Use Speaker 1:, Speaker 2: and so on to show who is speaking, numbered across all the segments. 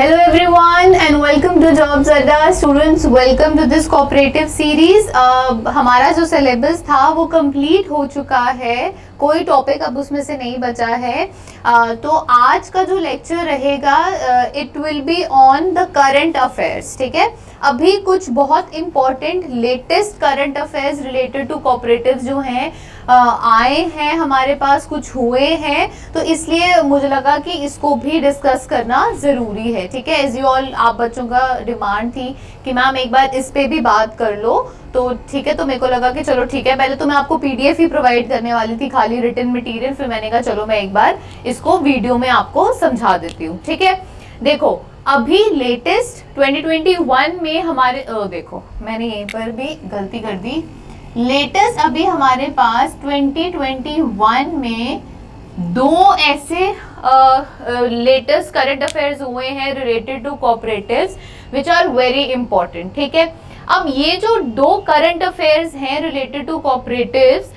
Speaker 1: Hello everyone and welcome to Jobs Adda. Students, welcome to this cooperative series. हमारा जो syllabus था वो complete हो चुका है, कोई टॉपिक अब उसमें से नहीं बचा है। तो आज का जो लेक्चर रहेगा it will be on the current affairs. ठीक है, अभी कुछ बहुत important latest current affairs related to cooperatives जो हैं आए हैं हमारे पास, कुछ हुए हैं, तो इसलिए मुझे लगा कि इसको भी डिस्कस करना ज़रूरी है। ठीक है, एज यू ऑल, आप बच्चों का डिमांड थी कि मैम एक बार इस पे भी बात कर लो, तो ठीक है, तो मेरे को लगा कि चलो ठीक है। पहले तो मैं आपको पीडीएफ ही प्रोवाइड करने वाली थी, खाली रिटन मटेरियल, फिर मैंने कहा चलो मैं एक बार इसको वीडियो में आपको समझा देती हूँ। ठीक है, देखो अभी लेटेस्ट 2021 में हमारे देखो मैंने यहीं पर भी गलती कर दी। लेटेस्ट अभी हमारे पास 2021 में दो ऐसे लेटेस्ट करंट अफेयर्स हुए हैं related to cooperatives which are very important. ठीक है, अब ये जो दो करंट अफेयर्स हैं रिलेटेड टू कोऑपरेटिव्स,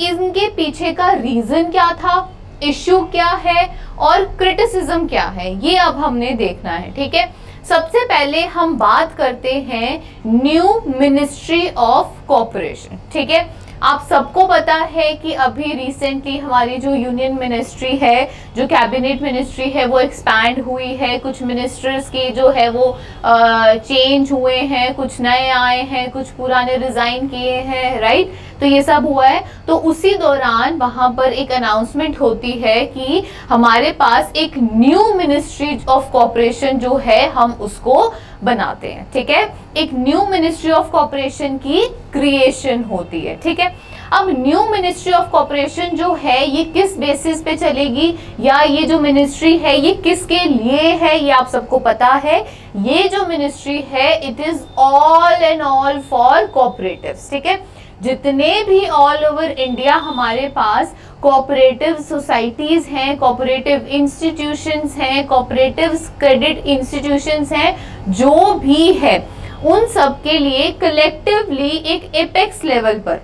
Speaker 1: इनके पीछे का रीजन क्या था, इश्यू क्या है और क्रिटिसिज्म क्या है, ये अब हमने देखना है। ठीक है, सबसे पहले हम बात करते हैं न्यू मिनिस्ट्री ऑफ कोऑपरेशन। ठीक है, आप सबको पता है कि अभी रिसेंटली हमारी जो यूनियन मिनिस्ट्री है, जो कैबिनेट मिनिस्ट्री है, वो एक्सपैंड हुई है। कुछ मिनिस्टर्स के जो है वो चेंज हुए हैं, कुछ नए आए हैं, कुछ पुराने रिजाइन किए हैं, राइट। तो ये सब हुआ है, तो उसी दौरान वहां पर एक अनाउंसमेंट होती है कि हमारे पास एक न्यू मिनिस्ट्री ऑफ कोऑपरेशन जो है हम उसको बनाते हैं। ठीक है, एक न्यू मिनिस्ट्री ऑफ कोऑपरेशन की क्रिएशन होती है। ठीक है, अब न्यू मिनिस्ट्री ऑफ कोऑपरेशन जो है ये किस बेसिस पे चलेगी, या ये जो मिनिस्ट्री है ये किसके लिए है, ये आप सबको पता है। ये जो मिनिस्ट्री है it is all and all for cooperatives. ठीक है, जितने भी ऑल ओवर इंडिया हमारे पास कोऑपरेटिव सोसाइटीज हैं, कोऑपरेटिव इंस्टीट्यूशंस हैं, कोऑपरेटिव क्रेडिट इंस्टीट्यूशंस हैं, जो भी है उन सब के लिए कलेक्टिवली एक एपेक्स लेवल पर,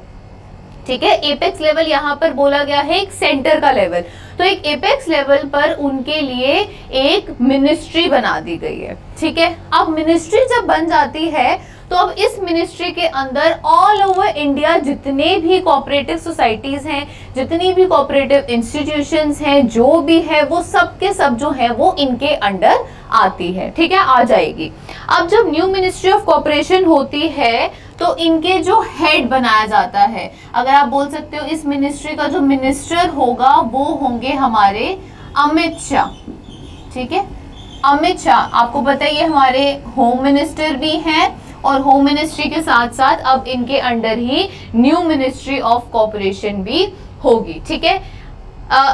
Speaker 1: ठीक है, एपेक्स लेवल यहाँ पर बोला गया है एक सेंटर का लेवल, तो एक एपेक्स लेवल पर उनके लिए एक मिनिस्ट्री बना दी गई है। ठीक है, अब मिनिस्ट्री जब बन जाती है तो अब इस मिनिस्ट्री के अंदर ऑल ओवर इंडिया जितने भी कोऑपरेटिव सोसाइटीज हैं, जितनी भी कोऑपरेटिव इंस्टीट्यूशंस हैं, जो भी है वो सब के सब जो है वो इनके अंडर आती है। ठीक है, आ जाएगी। अब जब न्यू मिनिस्ट्री ऑफ कोऑपरेशन होती है तो इनके जो हेड बनाया जाता है, अगर आप बोल सकते हो इस मिनिस्ट्री का जो मिनिस्टर होगा वो होंगे हमारे अमित शाह। ठीक है, अमित शाह आपको पता है ये हमारे होम मिनिस्टर भी हैं, और होम मिनिस्ट्री के साथ साथ अब इनके under he new ministry of cooperation भी होगी। ठीक है,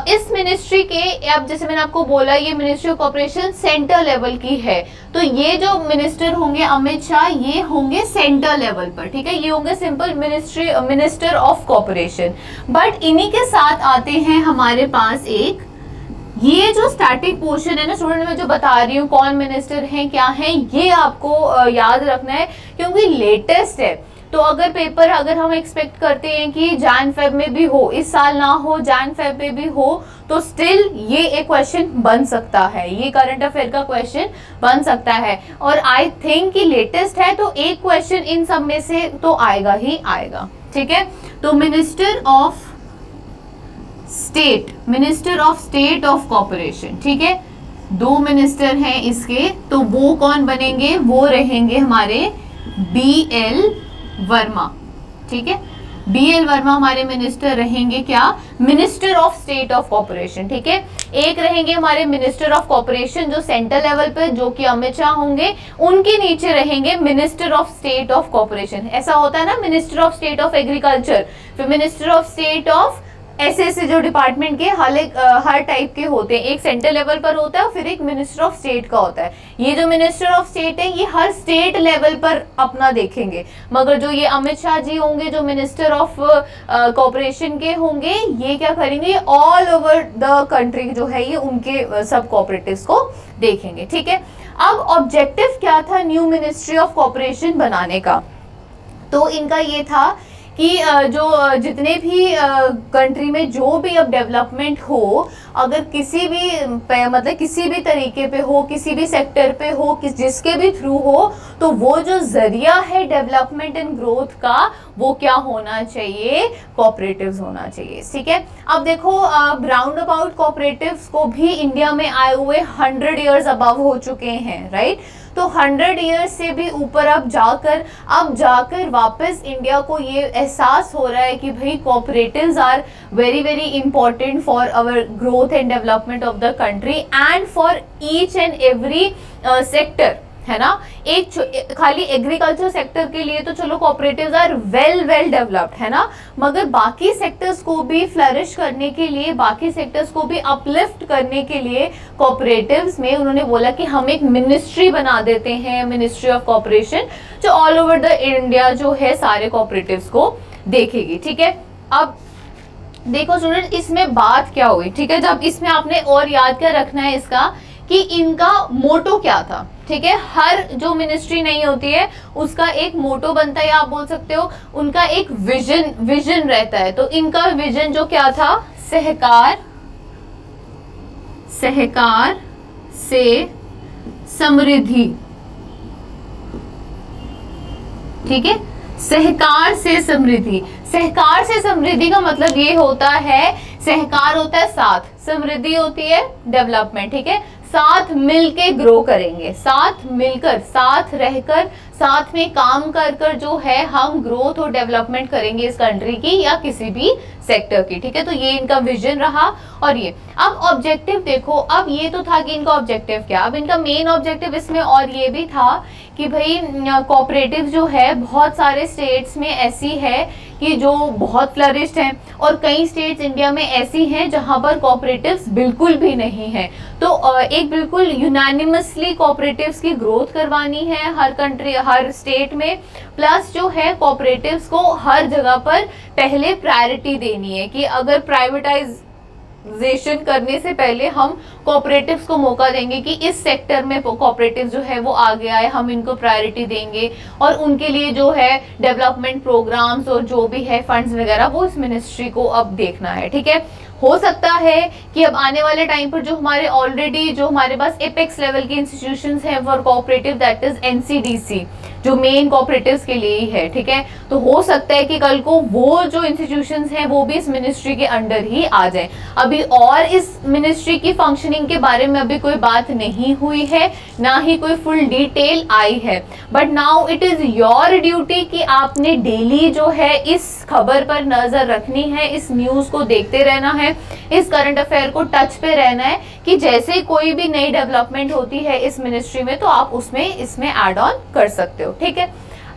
Speaker 1: इस मिनिस्ट्री के, अब जैसे मैंने आपको बोला ये ministry of cooperation centre level की है, तो ये जो मिनिस्टर होंगे अमित शाह ये होंगे सेंटर लेवल पर। ठीक है, ये होंगे simple minister of cooperation. But इन्हीं के साथ आते हैं हमारे पास एक, ये जो स्टैटिक पोर्शन है ना स्टूडेंट, मैं जो बता रही हूँ कौन मिनिस्टर हैं क्या हैं, ये आपको याद रखना है क्योंकि लेटेस्ट है। तो अगर पेपर अगर हम एक्सपेक्ट करते हैं कि जैन फेब में भी हो, इस साल ना हो जैन फेब में भी हो, तो स्टिल ये एक क्वेश्चन बन सकता है, ये करंट अफेयर का क्वेश्चन बन सकता है। और आई थिंक कि लेटेस्ट है तो एक क्वेश्चन इन सब में से तो आएगा ही आएगा। ठीक है, तो minister of state of cooperation. ठीक है, दो मिनिस्टर हैं इसके, तो वो कौन बनेंगे, वो रहेंगे हमारे BL वर्मा। ठीक है, BL वर्मा हमारे मिनिस्टर रहेंगे क्या, minister of state of cooperation. ठीक है, एक रहेंगे हमारे मिनिस्टर ऑफ कोऑपरेशन जो सेंटर लेवल पे, जो कि अमित शाह होंगे, उनके नीचे रहेंगे minister of state of cooperation. ऐसा होता है ना, minister of state of agriculture, फिर मिनिस्टर ऑफ स्टेट ऑफ ऐसे जो डिपार्टमेंट के हर टाइप के होते हैं, एक सेंटर लेवल पर होता है फिर एक मिनिस्टर ऑफ स्टेट का होता है। ये जो मिनिस्टर ऑफ स्टेट है ये हर स्टेट लेवल पर अपना देखेंगे, मगर जो ये अमित शाह जी होंगे जो मिनिस्टर ऑफ कोऑपरेशन के होंगे, ये क्या करेंगे, ऑल ओवर द कंट्री जो है ये उनके सब कोऑपरेटिव्स को देखेंगे। ठीक है, अब ऑब्जेक्टिव क्या था न्यू मिनिस्ट्री ऑफ कोऑपरेशन बनाने का, तो इनका ये था कि जो जितने भी कंट्री में जो भी अब डेवलपमेंट हो, अगर किसी भी मतलब किसी भी तरीके पे हो, किसी भी सेक्टर पे हो, जिसके भी थ्रू हो, तो वो जो जरिया है डेवलपमेंट एंड ग्रोथ का, वो क्या होना चाहिए? कोऑपरेटिव्स होना चाहिए। ठीक है, अब देखो राउंड अबाउट कोऑपरेटिव्स को भी इंडिया में आए हुए 100 इयर्स अबव हो चुके हैं, राइट? तो 100 इयर्स से भी ऊपर अब जाकर वापस इंडिया को ये एहसास हो रहा है कि भाई cooperatives are very very important for our growth and development of the country and for each and every sector, है ना? एक खाली एग्रीकल्चर सेक्टर के लिए तो चलो कोऑपरेटिव्स आर वेल डेवलप्ड, है ना, मगर बाकी सेक्टर्स को भी फ्लरिश करने के लिए, बाकी सेक्टर्स को भी अपलिफ्ट करने के लिए कोऑपरेटिव्स में उन्होंने बोला कि हम एक मिनिस्ट्री बना देते हैं, मिनिस्ट्री ऑफ कोऑपरेशन, जो ऑल ओवर द इंडिया जो है सारे कोऑपरेटिव्स को देखेगी। ठीक है, अब देखो स्टूडेंट, इसमें बात क्या हुई? ठीक है, जब इसमें आपने और याद क्या रखना है इसका कि इनका मोटो क्या था। ठीक है, हर जो मिनिस्ट्री नहीं होती है उसका एक मोटो बनता है, या आप बोल सकते हो उनका एक विजन रहता है। तो इनका विजन जो क्या था? सहकार से समृद्धि। ठीक है, सहकार से समृद्धि। सहकार से समृद्धि का मतलब ये होता है, सहकार होता है साथ, समृद्धि होती है डेवलपमेंट। ठीक है, साथ मिलके ग्रो करेंगे, साथ मिलकर, साथ रहकर, साथ में काम कर जो है हम ग्रोथ और डेवलपमेंट करेंगे इस कंट्री की या किसी भी सेक्टर की। ठीक है, तो ये इनका विजन रहा। और ये अब ऑब्जेक्टिव देखो, अब ये तो था कि इनका ऑब्जेक्टिव क्या, अब इनका मेन ऑब्जेक्टिव इसमें और ये भी था कि भाई कोऑपरेटिव जो है बहुत सारे स्टेट्स में ऐसी है कि जो बहुत फ्लरिश्ड हैं, और कई स्टेट्स इंडिया में ऐसी हैं जहां पर कोऑपरेटिव्स बिल्कुल भी नहीं है। तो एक बिल्कुल यूनानिमसली कोऑपरेटिव्स की ग्रोथ करवानी है हर कंट्री, हर स्टेट में, प्लस जो है कोऑपरेटिव्स को हर जगह पर पहले प्रायोरिटी देनी है कि अगर प्राइवेटाइजेशन करने से पहले हम कोऑपरेटिव्स को मौका देंगे कि इस सेक्टर में कोऑपरेटिव्स जो है वो आगे आए, हम इनको प्रायोरिटी देंगे और उनके लिए जो है डेवलपमेंट प्रोग्राम्स और जो भी है फंड्स वगैरह वो इस मिनिस्ट्री को अब देखना है। ठीक है, हो सकता है कि अब आने वाले टाइम पर जो हमारे ऑलरेडी जो हमारे पास एपेक्स लेवल के इंस्टीट्यूशंस हैं for cooperative, that is NCDC, जो मेन कोऑपरेटिव्स के लिए ही है। ठीक है, तो हो सकता है कि कल को वो जो इंस्टीट्यूशंस हैं वो भी इस मिनिस्ट्री के अंडर ही आ जाए। अभी और इस मिनिस्ट्री की फंक्शनिंग के बारे में अभी कोई बात नहीं हुई है, ना ही कोई फुल डिटेल आई है, but now it is your duty कि आपने डेली जो है इस खबर पर नजर रखनी है, इस न्यूज को देखते रहना है, इस करंट अफेयर को टच पे रहना है कि जैसे कोई भी नई डेवलपमेंट होती है इस मिनिस्ट्री में तो आप उसमें इसमें ऐड ऑन कर सकते हो। ठीक है,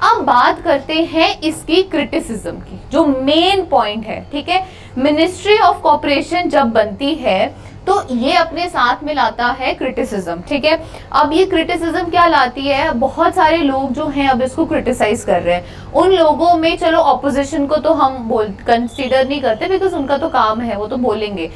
Speaker 1: अब बात करते हैं इसकी क्रिटिसिज्म की, जो मेन पॉइंट है। ठीक है, मिनिस्ट्री ऑफ कोऑपरेशन जब बनती है तो ये अपने साथ में लाता है क्रिटिसिज्म। ठीक है, अब ये क्रिटिसिज्म क्या लाती है? बहुत सारे लोग जो हैं अब इसको क्रिटिसाइज कर रहे हैं। उन लोगों में चलो ऑपोजिशन को तो हम कंसीडर नहीं करते बिकॉज उनका तो काम है, वो तो बोलेंगे।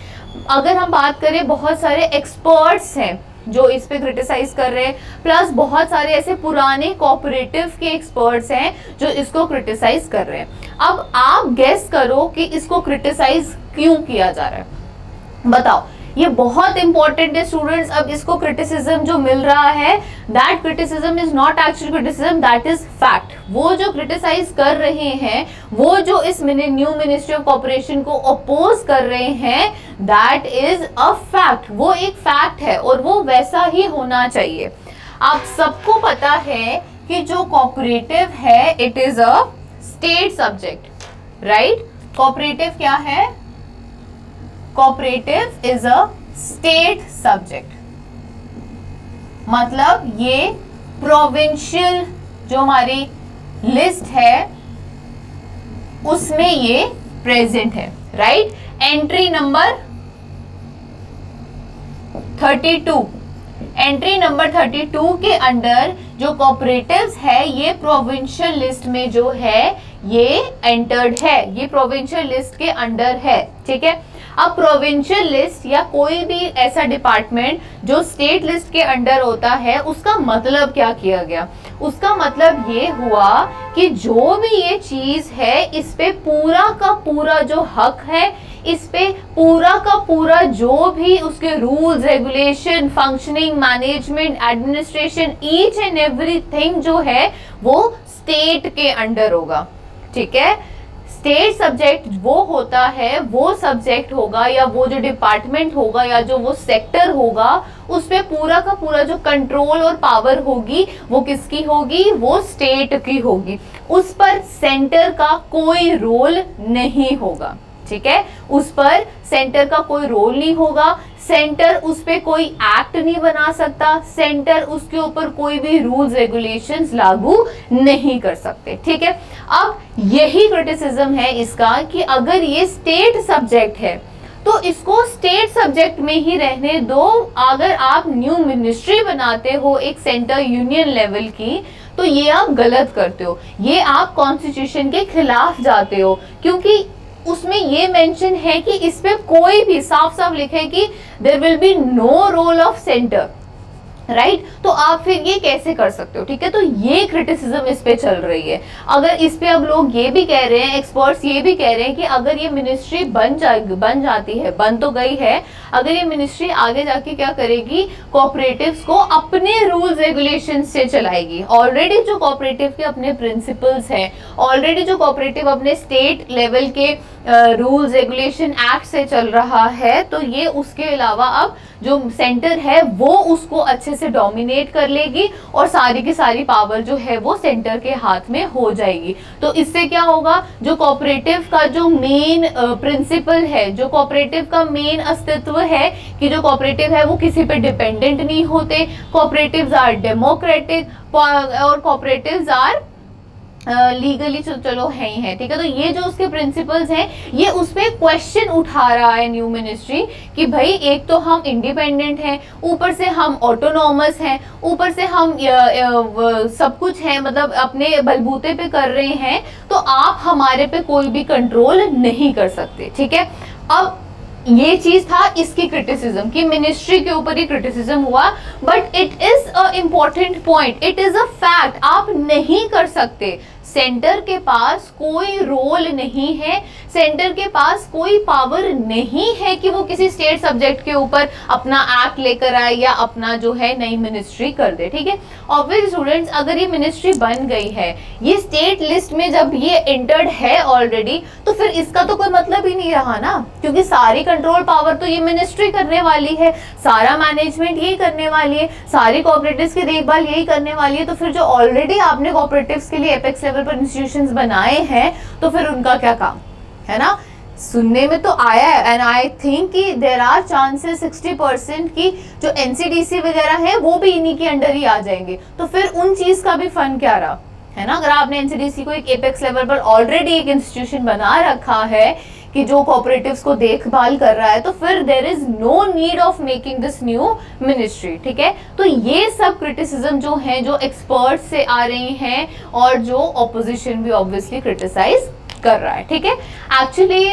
Speaker 1: अगर हम बात करें, बहुत सारे एक्सपर्ट्स हैं जो इस पे क्रिटिसाइज कर रहे हैं, प्लस बहुत सारे ऐसे पुराने कोऑपरेटिव के एक्सपर्ट्स हैं जो इसको क्रिटिसाइज कर रहे हैं। अब आप गेस करो कि इसको क्रिटिसाइज क्यों किया जा रहा है, बताओ। ये बहुत इंपॉर्टेंट है स्टूडेंट्स। अब इसको क्रिटिसिज्म जो मिल रहा है, that criticism is not actual criticism, that is fact. वो जो क्रिटिसाइज कर रहे हैं, वो जो इस न्यू मिनिस्ट्री ऑफ कोऑपरेशन को अपोज कर रहे हैं, दैट इज अ फैक्ट। वो एक फैक्ट है और वो वैसा ही होना चाहिए। आप सबको पता है कि जो कोऑपरेटिव है it is a state subject, right? Cooperative क्या है? Cooperative is a state subject, मतलब ये प्रोविंशियल जो हमारी लिस्ट है उसमें ये प्रेजेंट है, right? Entry number 32, entry number 32 के अंडर जो कोऑपरेटिव्स है ये प्रोविंशियल लिस्ट में जो है ये एंटर्ड है, ये प्रोविंशियल लिस्ट के अंडर है। ठीक है, अब प्रोविंशियल लिस्ट या कोई भी ऐसा डिपार्टमेंट जो स्टेट लिस्ट के अंडर होता है, उसका मतलब क्या किया गया? उसका मतलब ये हुआ कि जो भी ये चीज है, इस पे पूरा का पूरा जो हक है, इस पे पूरा का पूरा जो भी उसके rules, regulation, functioning, management, administration, each and everything जो है वो स्टेट के अंडर होगा। ठीक है, स्टेट सब्जेक्ट वो होता है, वो सब्जेक्ट होगा या वो जो डिपार्टमेंट होगा या जो वो सेक्टर होगा, उस पे पूरा का पूरा जो कंट्रोल और पावर होगी वो किसकी होगी? वो स्टेट की होगी। उस पर सेंटर का कोई रोल नहीं होगा। ठीक है, उस पर सेंटर का कोई रोल नहीं होगा। सेंटर उस पे कोई एक्ट नहीं बना सकता। सेंटर उसके ऊपर कोई भी रूल्स रेगुलेशंस लागू नहीं कर सकते। ठीक है, अब यही क्रिटिसिज्म है इसका कि अगर ये स्टेट सब्जेक्ट है तो इसको स्टेट सब्जेक्ट में ही रहने दो। अगर आप न्यू मिनिस्ट्री बनाते हो एक सेंटर यूनियन लेवल की, तो ये आप गलत करते हो, ये आप कॉन्स्टिट्यूशन के खिलाफ जाते हो, क्योंकि उसमें ये मेंशन है कि इस पे कोई भी साफ साफ लिखे कि there will be no role of centre, right? तो आप फिर ये कैसे कर सकते हो? ठीक है, तो ये क्रिटिसिज्म इस पे चल रही है। अगर इस पे अब लोग ये भी कह रहे हैं, एक्सपर्ट्स ये भी कह रहे हैं कि अगर ये मिनिस्ट्री बन जाती है, बन तो गई है, अगर ये मिनिस्ट्री आगे जाके क्या करेगी? कोऑपरेटिव्स को अपने रूल्स रेगुलेशन से चलाएगी। ऑलरेडी जो कोऑपरेटिव के अपने प्रिंसिपल्स हैं, ऑलरेडी जो कोऑपरेटिव अपने स्टेट लेवल के रूल्स रेगुलेशन एक्ट से चल रहा है, तो ये उसके अलावा अब जो सेंटर है वो उसको अच्छे से डोमिनेट कर लेगी और सारी की सारी पावर जो है वो सेंटर के हाथ में हो जाएगी। तो इससे क्या होगा? जो कोऑपरेटिव का जो मेन प्रिंसिपल है, जो कोऑपरेटिव का मेन अस्तित्व है कि जो कोऑपरेटिव है वो किसी पे डिपेंडेंट नहीं होते, कोऑपरेटिव्स आर डेमोक्रेटिक और कोऑपरेटिव्स आर लीगली चलो है ही है। ठीक है, तो ये जो उसके प्रिंसिपल्स हैं, ये उस पे क्वेश्चन उठा रहा है न्यू मिनिस्ट्री कि भाई एक तो हम इंडिपेंडेंट हैं, ऊपर से हम ऑटोनॉमस हैं, ऊपर से हम सब कुछ है, मतलब अपने बलबूते पे कर रहे हैं, तो आप हमारे पे कोई भी कंट्रोल नहीं कर सकते। ठीक है, अब ये चीज था इसकी क्रिटिसिज्म कि मिनिस्ट्री के ऊपर ही क्रिटिसिज्म हुआ, but it is a important point, it is a fact. आप नहीं कर सकते, सेंटर के पास कोई रोल नहीं है, सेंटर के पास कोई पावर नहीं है कि वो किसी स्टेट सब्जेक्ट के ऊपर अपना एक्ट लेकर आए या अपना जो है नई मिनिस्ट्री कर दे। ठीक है, ऑब्वियसली स्टूडेंट्स, अगर ये मिनिस्ट्री बन गई है, ये स्टेट लिस्ट में जब ये एंटर्ड है ऑलरेडी, तो फिर इसका तो कोई मतलब ही नहीं रहा ना, क्योंकि सारी कंट्रोल पावर तो ये मिनिस्ट्री करने वाली है, सारा मैनेजमेंट यही करने वाली है, सारी कोऑपरेटिव्स की देखभाल यही करने वाली है। तो फिर जो ऑलरेडी आपने कोऑपरेटिव्स के लिए एपेक्स लेवल पर इंस्टीट्यूशंस बनाए हैं, तो फिर उनका क्या काम है ना? सुनने में तो आया है, एंड आई थिंक कि देयर आर चांसेस 60% की जो एनसीडीसी वगैरह है वो भी इन्हीं के अंडर ही आ जाएंगे। तो फिर उन चीज का भी फन क्या रहा, है ना? अगर आपने एनसीडीसी को एक एपेक्स लेवल पर ऑलरेडी एक इंस्टीट्यूशन बना रखा है कि जो कोऑपरेटिव्स को देखभाल कर रहा है, तो फिर there is no need of making this new ministry. ठीक है, तो ये सब क्रिटिसिज्म जो है, जो एक्सपर्ट से आ रही हैं और जो ऑपोजिशन भी ऑब्वियसली क्रिटिसाइज कर रहा है। ठीक है, actually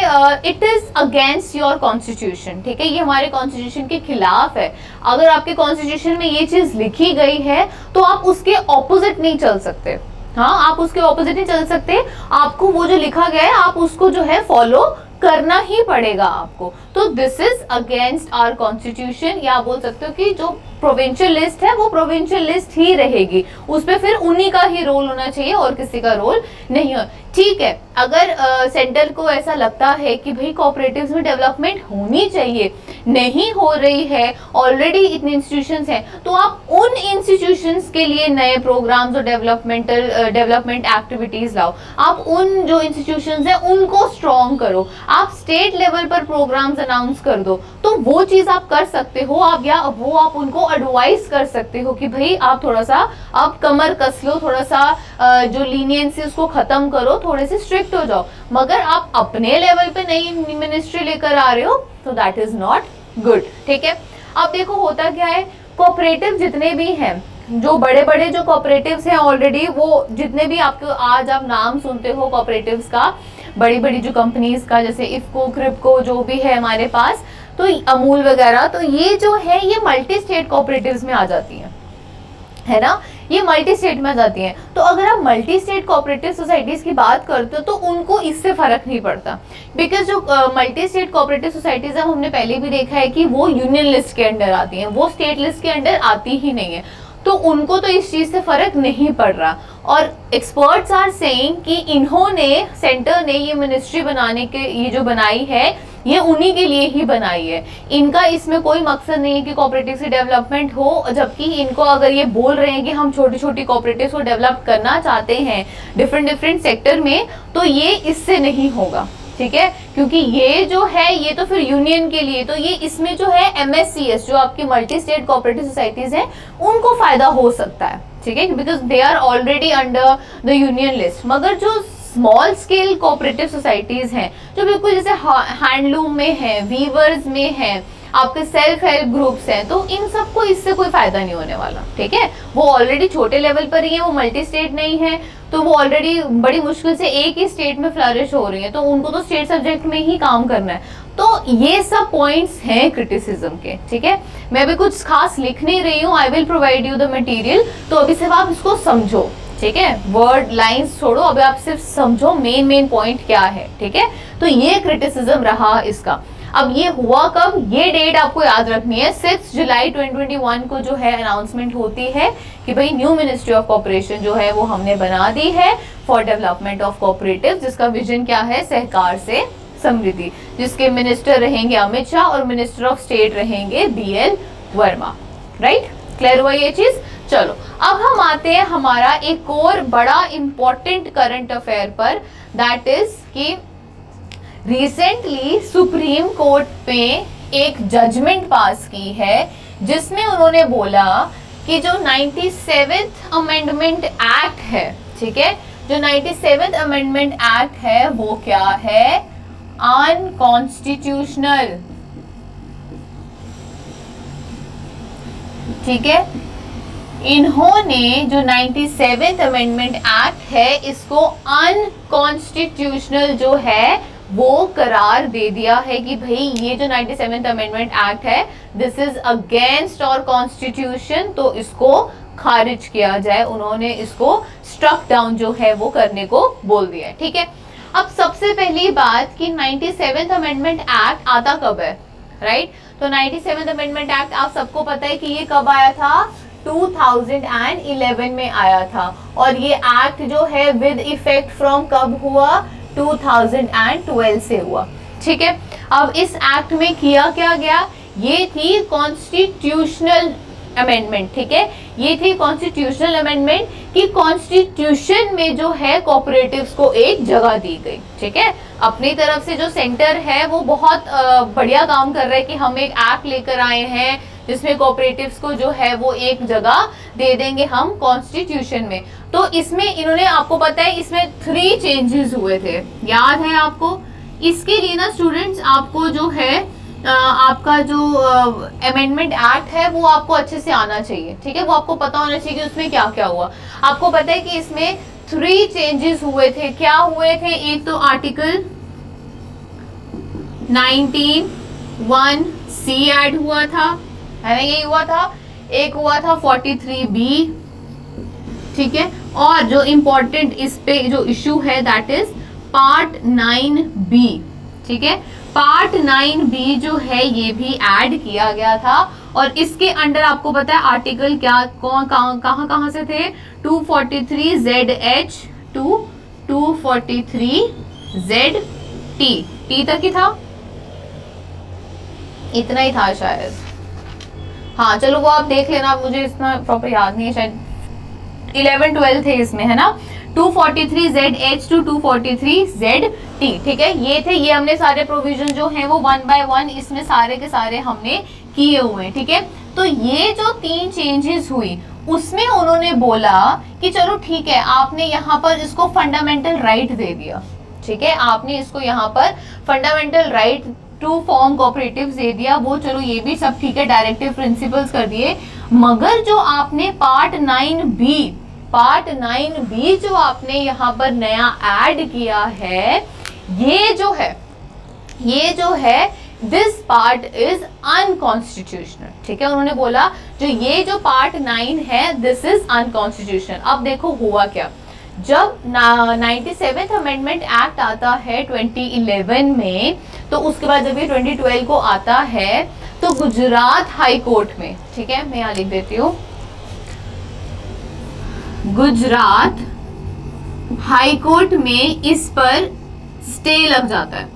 Speaker 1: it is against your constitution. ठीक है, ये हमारे कॉन्स्टिट्यूशन के खिलाफ है। अगर आपके कॉन्स्टिट्यूशन में ये चीज लिखी गई है तो आप उसके ऑपोजिट नहीं चल सकते। हाँ, आप उसके ऑपोजिट नहीं चल सकते, आपको वो जो लिखा गया है आप उसको जो है फॉलो करना ही पड़ेगा आपको। तो this is against our constitution, या बोल सकते हो कि जो प्रोविंशियल लिस्ट है वो प्रोविंशियल लिस्ट ही रहेगी, उस पे फिर उन्हीं का ही रोल होना चाहिए और किसी का रोल नहीं हो। ठीक है, अगर सेंटर को ऐसा लगता है कि भाई कोऑपरेटिव्स में डेवलपमेंट होनी चाहिए, नहीं हो रही है, ऑलरेडी इतने इंस्टीट्यूशंस हैं, तो आप उन इंस्टीट्यूशंस के लिए नए प्रोग्राम्स और डेवलपमेंट एक्टिविटीज लाओ। आप उन जो इंस्टीट्यूशंस हैं उनको स्ट्रॉन्ग करो, आप स्टेट लेवल पर प्रोग्राम्स अनाउंस कर दो, तो वो चीज आप कर सकते हो। आप या वो आप उनको एडवाइस कर सकते हो कि भाई आप थोड़ा सा आप कमर कस लो, थोड़ा सा जो लीनियंसी उसको खत्म करो, थोड़े से स्ट्रिक्ट हो जाओ। मगर आप अपने लेवल पे नई मिनिस्ट्री लेकर आ रहे हो, तो दैट इज नॉट गुड। ठीक है, अब देखो होता क्या है, कोऑपरेटिव जितने भी हैं, जो बड़े बड़े जो कोऑपरेटिव्स हैं ऑलरेडी, वो जितने भी आपको आज आप नाम सुनते हो कोऑपरेटिव्स का, बड़ी बड़ी जो कंपनीज का, जैसे इफको, क्रिप्को जो भी है हमारे पास, तो अमूल वगैरह, तो ये जो है ये मल्टी स्टेट कोऑपरेटिव्स में आ जाती हैं, है ना, ये मल्टी स्टेट में आ जाती हैं। तो अगर आप मल्टी स्टेट कोऑपरेटिव सोसाइटीज की बात करते हो तो उनको इससे फर्क नहीं पड़ता, बिकॉज जो मल्टी स्टेट कोऑपरेटिव सोसाइटीज है, हमने पहले भी देखा है कि वो यूनियन लिस्ट के अंडर आती हैं, वो स्टेट लिस्ट के अंडर आती ही नहीं है, तो उनको तो इस चीज से फर्क नहीं पड़ रहा। और एक्सपर्ट्स आर सेइंग कि इन्होंने, सेंटर ने ये मिनिस्ट्री बनाने के, ये जो बनाई है ये उन्हीं के लिए ही बनाई है, इनका इसमें कोई मकसद नहीं है कि कोऑपरेटिव की डेवलपमेंट हो, जबकि इनको अगर ये बोल रहे हैं कि हम छोटी छोटी कोऑपरेटिव्स को डेवलप करना चाहते हैं डिफरेंट डिफरेंट सेक्टर में, तो ये इससे नहीं होगा, ठीक है, क्योंकि ये जो है ये तो फिर यूनियन के लिए, तो ये इसमें जो है MSCS जो आपकी मल्टी स्टेट कोऑपरेटिव सोसाइटीज हैं उनको फायदा हो सकता है, ठीक है, because they are already under the union list. मगर जो स्मॉल स्केल कोऑपरेटिव सोसाइटीज हैं, जो बिल्कुल जैसे हैंडलूम में है, वीवर्स में है, आपके सेल्फ हेल्प ग्रुप्स हैं, तो इन सबको इससे कोई फायदा नहीं होने वाला, ठीक है, वो ऑलरेडी छोटे लेवल पर ही है, वो मल्टी स्टेट नहीं है, तो वो ऑलरेडी बड़ी मुश्किल से एक ही स्टेट में फ्लरिश हो रही है, तो उनको तो स्टेट सब्जेक्ट में ही काम करना है। तो ये सब पॉइंट्स हैं क्रिटिसिज्म के, ठीक है, मैं भी कुछ खास लिख नहीं रही हूँ, I will provide you the material, तो अभी सिर्फ आप इसको समझो, ठीक है, वर्ड लाइंस छोड़ो, अभी आप सिर्फ समझो मेन पॉइंट क्या है, ठीक है। तो ये क्रिटिसिज्म रहा इसका। अब ये हुआ कब, ये डेट आपको याद रखनी है, 6 जुलाई 2021 को जो है अनाउंसमेंट होती है कि भाई न्यू मिनिस्ट्री ऑफ कॉर्पोरेशन जो है वो हमने बना दी है फॉर डेवलपमेंट ऑफ कोऑपरेटिव, जिसका विजन क्या है, सहकार से समृद्धि, जिसके मिनिस्टर रहेंगे अमित शाह और मिनिस्टर ऑफ स्टेट रहेंगे BL वर्मा, राइट, क्लियर हुआ ये चीज। चलो अब हम आते हैं हमारा एक और बड़ा इंपॉर्टेंट करंट अफेयर पर, दैट इज कि रिसेंटली सुप्रीम कोर्ट में एक जजमेंट पास की है जिसमें उन्होंने बोला कि जो 97th अमेंडमेंट एक्ट है, ठीक है, जो 97th अमेंडमेंट एक्ट है वो क्या है, अनकॉन्स्टिट्यूशनल, ठीक है, इन्होंने जो 97th अमेंडमेंट एक्ट है इसको अनकॉन्स्टिट्यूशनल जो है वो करार दे दिया है कि भाई ये जो 97th अमेंडमेंट एक्ट है दिस इज अगेंस्ट और कॉन्स्टिट्यूशन, तो इसको खारिज किया जाए, उन्होंने इसको स्ट्रक डाउन जो है वो करने को बोल दिया है, ठीक है। अब सबसे पहली बात कि 97th अमेंडमेंट एक्ट आता कब है, राइट, तो 97th अमेंडमेंट एक्ट आप सबको पता है कि ये कब आया था, 2011 में आया था, और ये एक्ट जो है विद इफेक्ट फ्रॉम कब हुआ, 2012 से हुआ, ठीक है। अब इस एक्ट में किया क्या गया, ये थी कॉन्स्टिट्यूशनल अमेंडमेंट, ठीक है, ये थी कॉन्स्टिट्यूशनल अमेंडमेंट कि कॉन्स्टिट्यूशन में जो है कोऑपरेटिव्स को एक जगह दी गई, ठीक है। अपनी तरफ से जो सेंटर है वो बहुत बढ़िया काम कर रहा है कि हम एक एक्ट लेकर आए हैं जिसमें कोऑपरेटिव्स को जो है वो एक जगह दे देंगे हम कॉन्स्टिट्यूशन में। तो इसमें इन्होंने, आपको पता है इसमें 3 चेंजेस हुए थे, याद है आपको। इसके लिए ना स्टूडेंट्स आपको जो है आपका जो अमेंडमेंट एक्ट है वो आपको अच्छे से आना चाहिए, ठीक है, वो आपको पता होना चाहिए कि उसमें क्या क्या हुआ। आपको पता है कि इसमें 3 चेंजेस हुए थे, क्या हुए थे, एक तो आर्टिकल 19(1)(c) ऐड हुआ था, है ना, यही हुआ था, एक हुआ था 43B, ठीक है, और जो इम्पोर्टेंट इस पे जो इशू है दैट इज पार्ट 9B, ठीक है, पार्ट 9B जो है ये भी ऐड किया गया था, और इसके अंडर आपको पता है आर्टिकल क्या कहां से थे, 243ZH टू 243ZT, टी तक ही था, इतना ही था शायद, हाँ चलो वो आप देख लेना, मुझे इतना प्रॉपर याद नहीं है, शायद 11-12 थे इसमें, है ना, 243ZH टू 243ZT, ठीक है, ये थे, ये हमने सारे प्रोविजन जो हैं वो 1 by 1 इसमें सारे के सारे हमने किए हुए हैं, ठीक है। तो ये जो 3 चेंजेस हुई उसमें उन्होंने बोला कि चलो ठीक है, आपने यहाँ पर इसको फंडामेंटल राइट दे दिया, ठीक है, आपने इसको यहाँ पर fundamental right to form cooperatives दे दिया, वो चलो ये भी सब ठीक है, डायरेक्टिव प्रिंसिपल्स कर दिए, मगर जो आपने पार्ट 9B जो आपने यहाँ पर नया ऐड किया है, ये जो है दिस पार्ट इज अनकॉन्स्टिट्यूशनल, ठीक है। उन्होंने बोला जो ये जो पार्ट 9 है दिस इज अनकॉन्स्टिट्यूशनल। अब देखो हुआ क्या, जब 97th अमेंडमेंट एक्ट आता है 2011 में, तो उसके बाद जब ये 2012 को आता है तो गुजरात हाई कोर्ट में, ठीक है, मैं यहाँ लिख देती हूँ, गुजरात हाई कोर्ट में इस पर स्टे लग जाता है,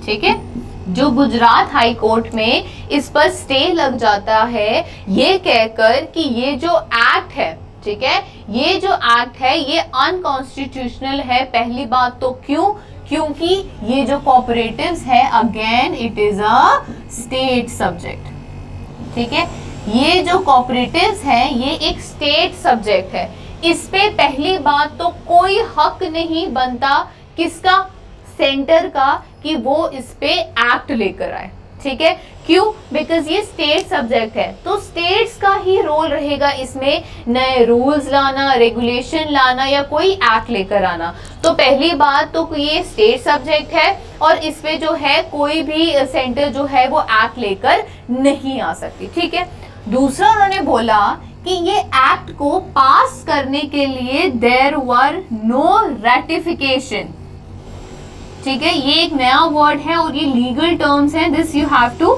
Speaker 1: ठीक है। जो गुजरात हाई कोर्ट में इस पर स्टे लग जाता है ये कहकर कि ये जो एक्ट है, ठीक है, ये जो एक्ट है ये अनकॉन्स्टिट्यूशनल है। पहली बात तो क्योंकि ये जो कोऑपरेटिव्स है again it is a state subject, ठीक है। ये जो कोऑपरेटिव्स है ये एक स्टेट सब्जेक्ट है, इस पे पहली बात तो कोई हक नहीं बनता किसका, सेंटर का, कि वो इस पे एक्ट लेकर आए, ठीक है। क्यों? बिकॉज ये स्टेट सब्जेक्ट है, तो स्टेट्स का ही रोल रहेगा इसमें नए रूल्स लाना, रेगुलेशन लाना या कोई एक्ट लेकर आना। तो पहली बात तो ये स्टेट सब्जेक्ट है और इस पे जो है कोई भी सेंटर जो है वो एक्ट लेकर नहीं आ सकती, ठीक है। दूसरा उन्होंने बोला कि ये एक्ट को पास करने के लिए देयर वर नो रैटिफिकेशन, ठीक है। ये एक नया वर्ड है और ये लीगल टर्म्स हैं, this you have to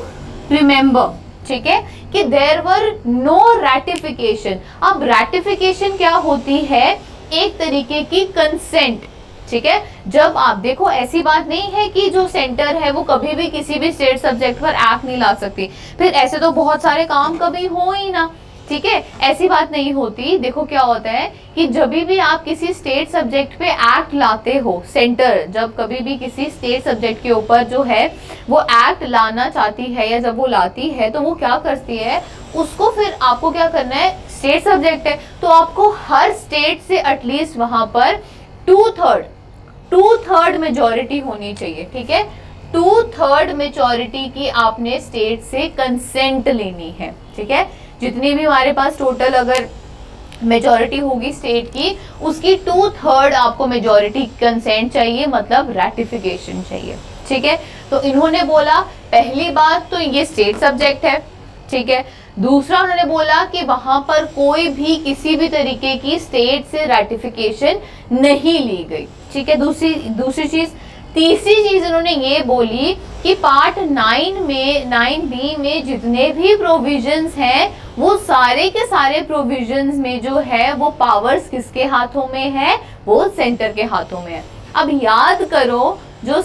Speaker 1: remember, ठीक है, कि देयर वर नो रैटिफिकेशन। अब रैटिफिकेशन क्या होती है, एक तरीके की कंसेंट, ठीक है। जब आप देखो ऐसी बात नहीं है कि जो सेंटर है वो कभी भी किसी भी स्टेट सब्जेक्ट पर एक्ट नहीं ला सकती, फिर ऐसे तो बहुत सारे काम कभी हो ही ना, ठीक है, ऐसी बात नहीं होती। देखो क्या होता है कि जब भी आप किसी स्टेट सब्जेक्ट पे एक्ट लाते हो, सेंटर जब कभी भी किसी स्टेट सब्जेक्ट के ऊपर जो है वो एक्ट लाना चाहती है या जब वो लाती है तो वो क्या करती है, उसको फिर आपको क्या करना है, स्टेट सब्जेक्ट है तो आपको हर स्टेट से एटलीस्ट वहां पर टू थर्ड मेजोरिटी होनी चाहिए, ठीक है। 2/3 मेजोरिटी की आपने स्टेट से कंसेंट लेनी है, ठीक है। जितनी भी हमारे पास टोटल अगर मेजॉरिटी होगी स्टेट की, उसकी 2/3 आपको मेजॉरिटी कंसेंट चाहिए, मतलब रैटिफिकेशन चाहिए, ठीक है। तो इन्होंने बोला पहली बात तो ये स्टेट सब्जेक्ट है, ठीक है। दूसरा उन्होंने बोला कि वहां पर कोई भी किसी भी तरीके की स्टेट से रैटिफिकेशन नहीं ली गई, ठीक है। दूसरी चीज, तीसरी चीज उन्होंने ये बोली कि पार्ट 9B में जितने भी प्रोविजंस हैं वो सारे के सारे प्रोविजंस में जो है वो पावर्स किसके हाथों में है, वो सेंटर के हाथों में है। अब याद करो जो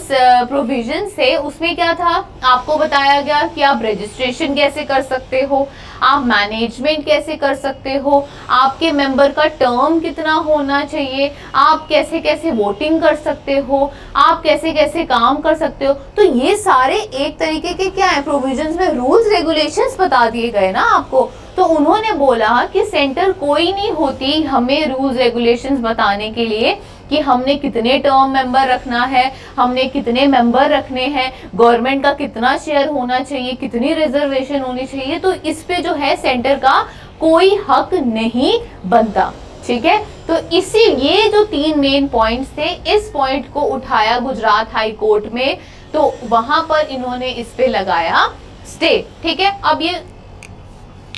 Speaker 1: प्रोविजन थे उसमें क्या था, आपको बताया गया कि आप रजिस्ट्रेशन कैसे कर सकते हो, आप मैनेजमेंट कैसे कर सकते हो, आपके मेंबर का टर्म कितना होना चाहिए, आप कैसे कैसे वोटिंग कर सकते हो, आप कैसे कैसे काम कर सकते हो। तो ये सारे एक तरीके के क्या है, प्रोविजंस में रूल्स रेगुलेशंस बता दिए गए ना आपको। तो उन्होंने बोला कि सेंटर कोई नहीं होती हमें रूल्स रेगुलेशंस बताने के लिए कि हमने कितने टर्म मेंबर रखना है, हमने कितने मेंबर रखने हैं, गवर्नमेंट का कितना शेयर होना चाहिए, कितनी रिजर्वेशन होनी चाहिए। तो इस पे जो है सेंटर का कोई हक नहीं बनता, ठीक है। तो इसी ये जो 3 मेन पॉइंट्स थे, इस पॉइंट को उठाया गुजरात हाई कोर्ट में, तो वहां पर इन्होंने इस पे लगाया स्टे, ठीक है। अब ये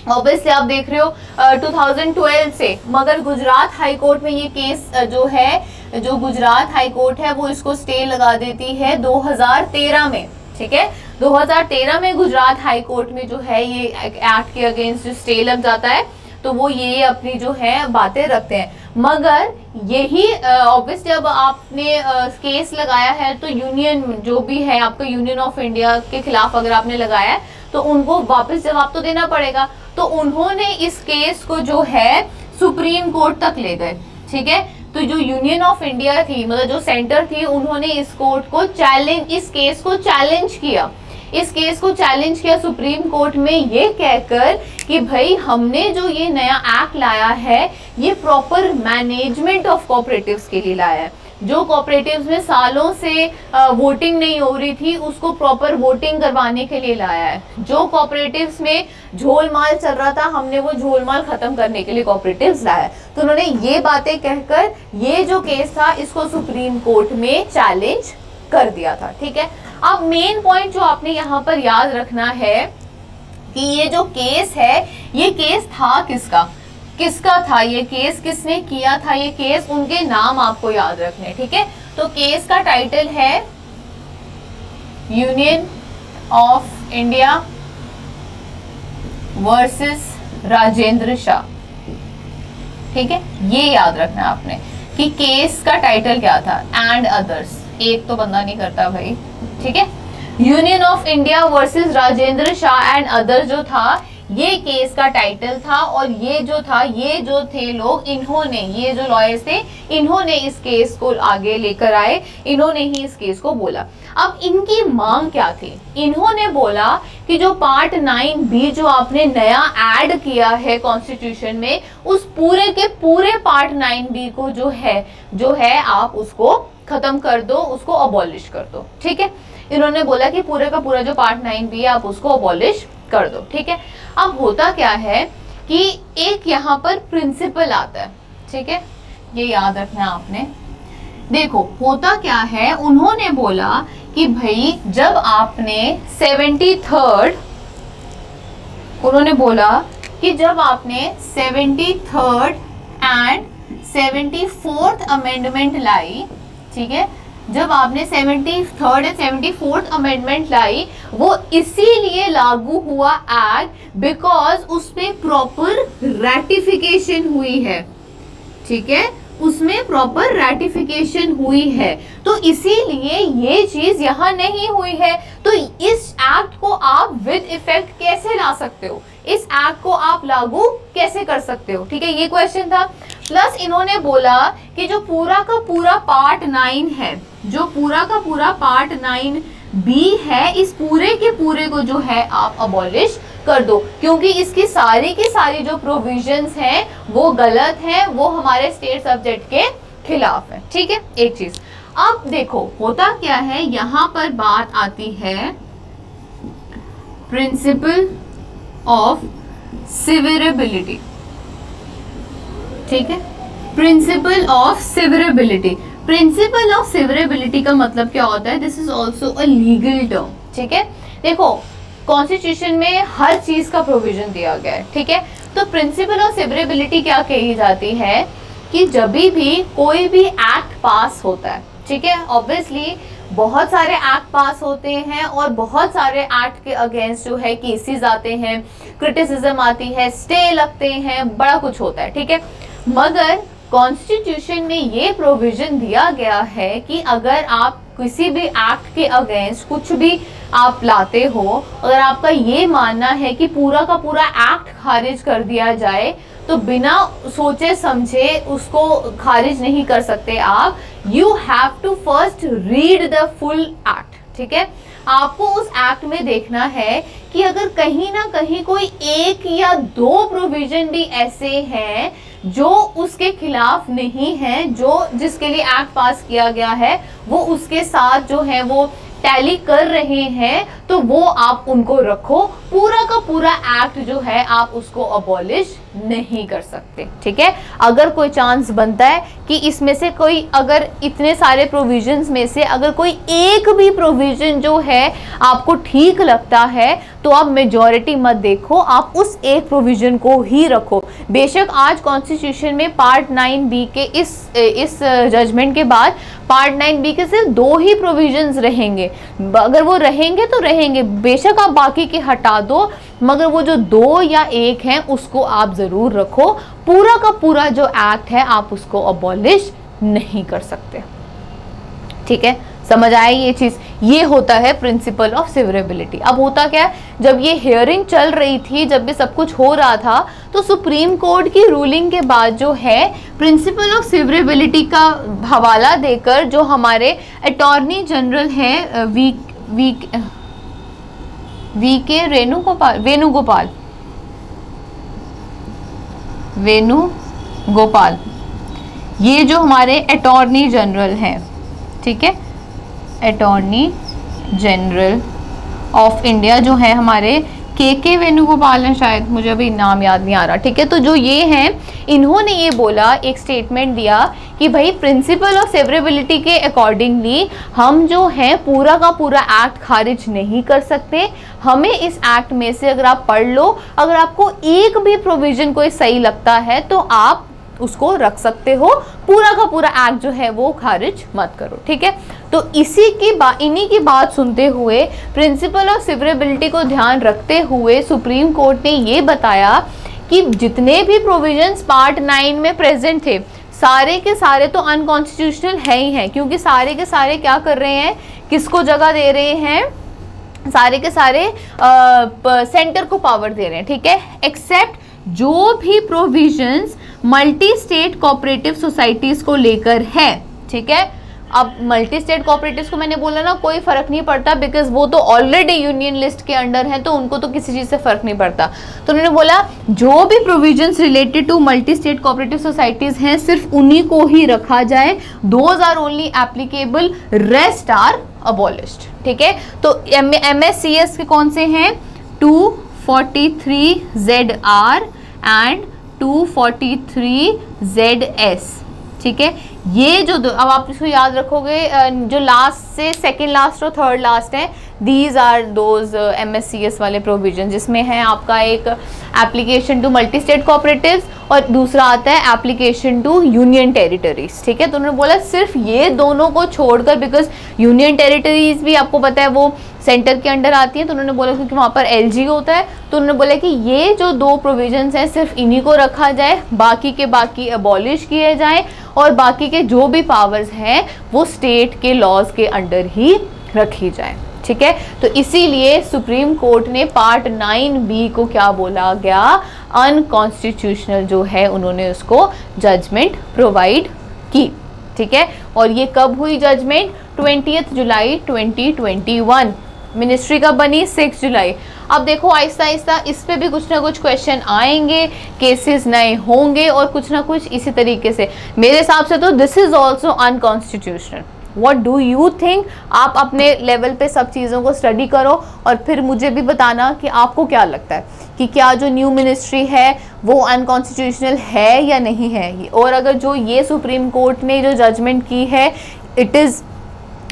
Speaker 1: ऑब्वियसली आप देख रहे हो 2012 से, मगर गुजरात हाई कोर्ट में ये केस जो है, जो गुजरात हाई कोर्ट है वो इसको स्टे लगा देती है 2013 में, ठीक है। 2013 में गुजरात हाई कोर्ट में जो है ये एक्ट के अगेंस्ट जो स्टे लग जाता है, तो वो ये अपनी जो है बातें रखते हैं। मगर यही ऑब्वियसली जब आपने केस लगाया है तो यूनियन जो भी है आपका, यूनियन ऑफ इंडिया के खिलाफ अगर आपने लगाया है तो उनको वापस जवाब तो देना पड़ेगा। तो उन्होंने इस केस को जो है सुप्रीम कोर्ट तक ले गए, ठीक है। तो जो यूनियन ऑफ इंडिया थी, मतलब जो सेंटर थी, उन्होंने इस कोर्ट को चैलेंज, इस केस को चैलेंज किया, इस केस को चैलेंज किया सुप्रीम कोर्ट में, ये कहकर कि भाई हमने जो ये नया एक्ट लाया है ये प्रॉपर मैनेजमेंट ऑफ कोऑपरेटिव्स के लिए लाया है। जो कोऑपरेटिव्स में सालों से वोटिंग नहीं हो रही थी उसको प्रॉपर वोटिंग करवाने के लिए लाया है। जो कोऑपरेटिव्स में झोलमाल चल रहा था हमने वो झोलमाल खत्म करने के लिए कोऑपरेटिव्स लाया है। तो उन्होंने ये बातें कहकर ये जो केस था इसको सुप्रीम कोर्ट में चैलेंज कर दिया था। ठीक है, अब मेन पॉइंट जो आपने यहाँ पर याद रखना है कि ये जो केस है, ये केस था किसका, किसका था ये केस, किसने किया था ये केस, उनके नाम आपको याद रखने। ठीक है, तो केस का टाइटल है union of India versus Rajendra Shah. ठीक है, ये याद रखना आपने कि केस का टाइटल क्या था, एंड अदर्स, एक तो बंदा नहीं करता भाई। ठीक है, union of India versus Rajendra Shah and others जो था, ये केस का टाइटल था। और ये जो था, ये जो थे लोग, इन्होंने, ये जो लॉयर्स थे, इन्होंने इस केस को आगे लेकर आए, इन्होंने ही इस केस को बोला। अब इनकी मांग क्या थी, इन्होंने बोला कि जो पार्ट 9B जो आपने नया ऐड किया है कॉन्स्टिट्यूशन में, उस पूरे के पूरे पार्ट 9B को जो है आप उसको खत्म कर दो, उसको अबॉलिश कर दो। ठीक है, इन्होंने बोला कि पूरे का पूरा जो पार्ट 9B है आप उसको अबॉलिश कर दो। ठीक है, अब होता क्या है कि एक यहाँ पर प्रिंसिपल आता है। ठीक है, ये याद रखना आपने। देखो होता क्या है, उन्होंने बोला कि भाई जब आपने 73rd, उन्होंने बोला कि जब आपने 73rd एंड 74th अमेंडमेंट लाई, ठीक है, जब आपने 73rd एंड 74th अमेंडमेंट लाई, वो इसीलिए लागू हुआ एक्ट बिकॉज उसमें प्रॉपर रैटिफिकेशन हुई है। ठीक है, उसमें प्रॉपर रैटिफिकेशन हुई है, तो इसीलिए ये चीज यहां नहीं हुई है। तो इस एक्ट को आप विद इफेक्ट कैसे ला सकते हो, इस एक्ट को आप लागू कैसे कर सकते हो। ठीक है, ये क्वेश्चन था। प्लस इन्होंने बोला कि जो पूरा का पूरा पार्ट 9 है, जो पूरा का पूरा पार्ट 9B है, इस पूरे के पूरे को जो है आप अबॉलिश कर दो, क्योंकि इसकी सारी की सारी जो प्रोविजंस हैं वो गलत हैं, वो हमारे स्टेट सब्जेक्ट के खिलाफ है। ठीक है, एक चीज। अब देखो होता क्या है, यहां पर बात आती है प्रिंसिपल ऑफ सिविरेबिलिटी। ठीक है, प्रिंसिपल ऑफ सिविरेबिलिटी। प्रिंसिपल ऑफ सिविरेबिलिटी का मतलब क्या होता है, this is also a legal term. ठीक है, देखो कॉन्स्टिट्यूशन में हर चीज का प्रोविजन दिया गया है। ठीक है, तो प्रिंसिपल ऑफ सिविरेबिलिटी क्या कही जाती है कि जब भी कोई भी एक्ट पास होता है, ठीक है, ऑब्वियसली बहुत सारे एक्ट पास होते हैं और बहुत सारे एक्ट के अगेंस्ट जो है केसेस आते हैं, क्रिटिसिज्म आती है, स्टे लगते हैं, बड़ा कुछ होता है। ठीक है, मगर कॉन्स्टिट्यूशन में ये प्रोविजन दिया गया है कि अगर आप किसी भी एक्ट के अगेंस्ट कुछ भी आप लाते हो, अगर आपका ये मानना है कि पूरा का पूरा एक्ट खारिज कर दिया जाए, तो बिना सोचे समझे उसको खारिज नहीं कर सकते आप। You have to first read the full act. ठीक है, आपको उस एक्ट में देखना है कि अगर कहीं ना कहीं कोई एक या दो प्रोविजन भी ऐसे हैं जो उसके खिलाफ नहीं है, जो जिसके लिए एक्ट पास किया गया है वो उसके साथ जो है वो टैली कर रहे हैं, तो वो आप उनको रखो। पूरा का पूरा एक्ट जो है आप उसको अबॉलिश नहीं कर सकते। ठीक है, अगर कोई चांस बनता है कि इसमें से कोई, अगर इतने सारे प्रोविजंस में से अगर कोई एक भी प्रोविजन जो है आपको ठीक लगता है, तो आप मेजॉरिटी मत देखो, आप उस एक प्रोविजन को ही रखो। बेशक आज कॉन्स्टिट्यूशन में पार्ट 9B के इस जजमेंट के बाद पार्ट 9B के सिर्फ 2 ही प्रोविजंस रहेंगे, अगर वो रहेंगे तो रहेंगे, बेशक आप बाकी के हटा दो, मगर वो जो 2 या 1 हैं उसको आप जरूर रखो। पूरा का पूरा जो एक्ट है आप उसको अबॉलिश नहीं कर सकते। ठीक है, समझ आए ये चीज, ये होता है प्रिंसिपल ऑफ सिविरेबिलिटी। अब होता क्या है, जब ये हियरिंग चल रही थी, जब भी सब कुछ हो रहा था, तो सुप्रीम कोर्ट की रूलिंग के बाद जो है प्रिंसिपल ऑफ सिविरेबिलिटी का हवाला देकर जो हमारे अटॉर्नी जनरल हैं वी के वेणुगोपाल, ये जो हमारे अटॉर्नी जनरल हैं, ठीक है, अटॉर्नी जनरल ऑफ इंडिया जो है हमारे, के वेणुगोपाल हैं शायद, मुझे अभी नाम याद नहीं आ रहा, ठीक है। तो जो ये हैं, इन्होंने ये बोला, एक स्टेटमेंट दिया कि भाई प्रिंसिपल ऑफ सेवरेबिलिटी के अकॉर्डिंगली हम जो है पूरा का पूरा एक्ट खारिज नहीं कर सकते। हमें इस एक्ट में से, अगर आप पढ़ लो, अगर आपको एक भी प्रोविजन कोई सही लगता है तो आप उसको रख सकते हो, पूरा का पूरा एक्ट जो है वो खारिज मत करो, ठीक है। तो इन्हीं की बात सुनते हुए, प्रिंसिपल ऑफ सेवरेबिलिटी को ध्यान रखते हुए सुप्रीम कोर्ट ने ये बताया कि जितने भी प्रोविजंस पार्ट 9 में प्रेजेंट थे, सारे के सारे तो अनकॉन्स्टिट्यूशनल है ही हैं, क्योंकि सारे के सारे क्या कर रहे हैं, किसको जगह दे रहे हैं, सारे के सारे सेंटर को पावर दे रहे हैं, ठीक है। एक्सेप्ट जो भी provisions multi state cooperative societies को लेकर है, ठीक है। अब मल्टी स्टेट कोऑपरेटिव्स को मैंने बोला ना, कोई फर्क नहीं पड़ता, बिकॉज वो तो ऑलरेडी यूनियन लिस्ट के अंडर हैं, तो उनको तो किसी चीज़ से फर्क नहीं पड़ता। तो उन्होंने बोला जो भी provisions related to multi state cooperative societies हैं, सिर्फ उन्हीं को ही रखा जाए, those are only applicable, rest are abolished, ठीक है। तो MSCS के कौन से हैं, 243 ZR एंड 243 ZS, ठीक है। ये जो अब आप इसको याद रखोगे, जो लास्ट से सेकंड लास्ट और थर्ड लास्ट है, दीज आर दोज MSCS वाले प्रोविजन, जिसमें है आपका एक application to multi state cooperatives और दूसरा आता है एप्लीकेशन टू यूनियन टेरिटरीज, ठीक है। तो उन्होंने बोला सिर्फ ये दोनों को छोड़कर, बिकॉज यूनियन टेरिटरीज भी आपको पता है वो सेंटर के अंडर आती हैं, तो उन्होंने बोला क्योंकि वहाँ पर LG होता है, तो उन्होंने बोला कि ये जो दो प्रोविजंस हैं सिर्फ इन्हीं को रखा जाए, बाकी के बाकी अबॉलिश किए जाएं, और बाकी के जो भी पावर्स हैं वो स्टेट के लॉज के अंडर ही रखी जाए, ठीक है। तो इसीलिए सुप्रीम कोर्ट ने पार्ट 9B को क्या बोला गया, अनकॉन्स्टिट्यूशनल जो है, उन्होंने उसको जजमेंट प्रोवाइड की, ठीक है। और ये कब हुई जजमेंट, 20 जुलाई 2021। मिनिस्ट्री कब बनी, 6 जुलाई। अब देखो आहिस्ता आहिस्ता इस पे भी कुछ ना कुछ क्वेश्चन आएंगे, केसेस नए होंगे और कुछ ना कुछ इसी तरीके से। मेरे हिसाब से तो this is also unconstitutional. What do you think? आप अपने लेवल पे सब चीज़ों को स्टडी करो और फिर मुझे भी बताना कि आपको क्या लगता है कि क्या जो न्यू मिनिस्ट्री है वो अनकॉन्स्टिट्यूशनल है या नहीं है, और अगर जो ये सुप्रीम कोर्ट ने जो जजमेंट की है इट इज़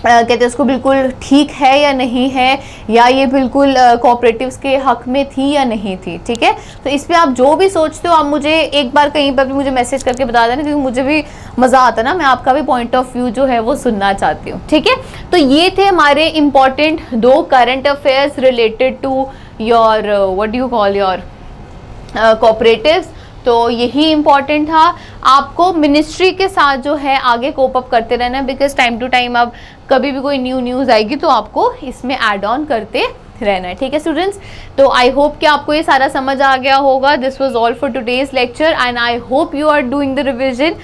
Speaker 1: कहते हैं उसको बिल्कुल ठीक है या नहीं है, या ये बिल्कुल कोऑपरेटिव्स के हक में थी या नहीं थी, ठीक है। तो इस पे आप जो भी सोचते हो आप मुझे एक बार कहीं पर भी मुझे मैसेज करके बता देना, क्योंकि मुझे भी मज़ा आता ना, मैं आपका भी पॉइंट ऑफ व्यू जो है वो सुनना चाहती हूँ, ठीक है। तो ये थे हमारे important 2 current affairs related to your what do you call your cooperatives. तो यही इम्पॉर्टेंट था, आपको मिनिस्ट्री के साथ जो है आगे कोप अप करते रहना, बिकॉज टाइम टू टाइम अब कभी भी कोई न्यू न्यूज़ आएगी तो आपको इसमें ऐड ऑन करते रहना है, ठीक है स्टूडेंट्स। तो आई होप कि आपको ये सारा समझ आ गया होगा। This was all for today's lecture and I hope you are doing the revision,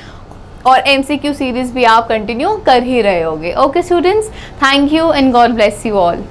Speaker 1: और MCQ सीरीज भी आप कंटिन्यू कर ही रहे होगे। Okay students, thank you and God bless you all.